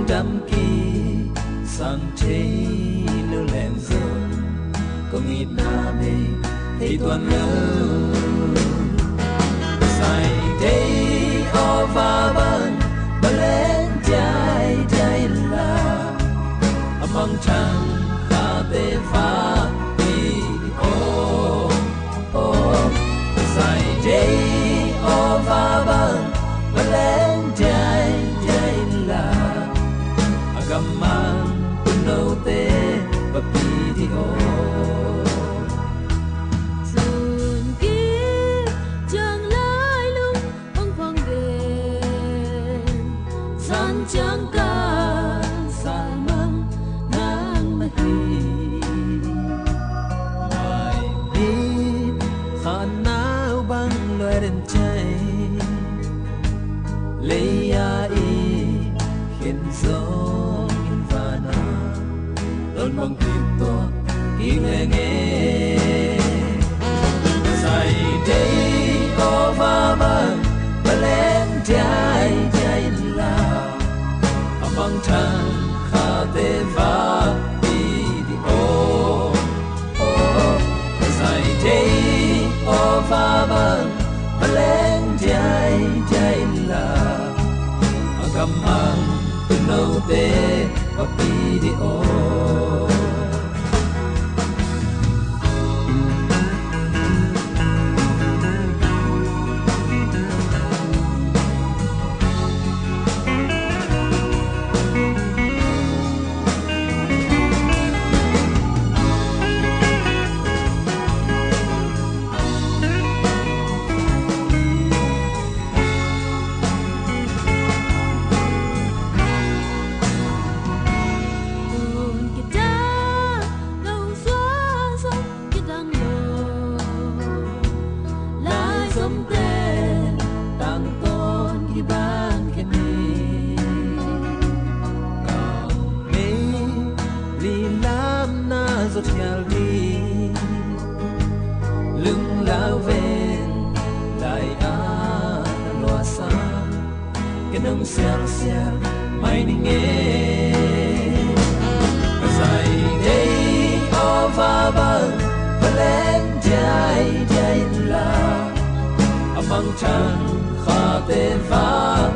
đam kỳ sang thế lưu lẹn rồi có nghĩ na mê thấy toàn nhớ sai thế o va ban ba lên trái trái là among trăng khá tê phá đi ô ô sai thế o va ban ba lên trái trái là agaman puno te papi di o chẳng cả xa măng nắng mahi mai đi khan nao băng loài đêm cháy lấy ai khiến gió in vana đón băng tim to khi nghe nghe say đây có va băng và lên trái trái là băng trăng khá tê phá đi đi ô ô dài đây ô pha băng mà lên trái trái là cầm mang từng nâu tê và đi đi ô theo đi lưng lao ven lại loa xa cái nông xèo xèo mai đi nghe dài đây o va băng và lên trái trái là among trăng khá tê phá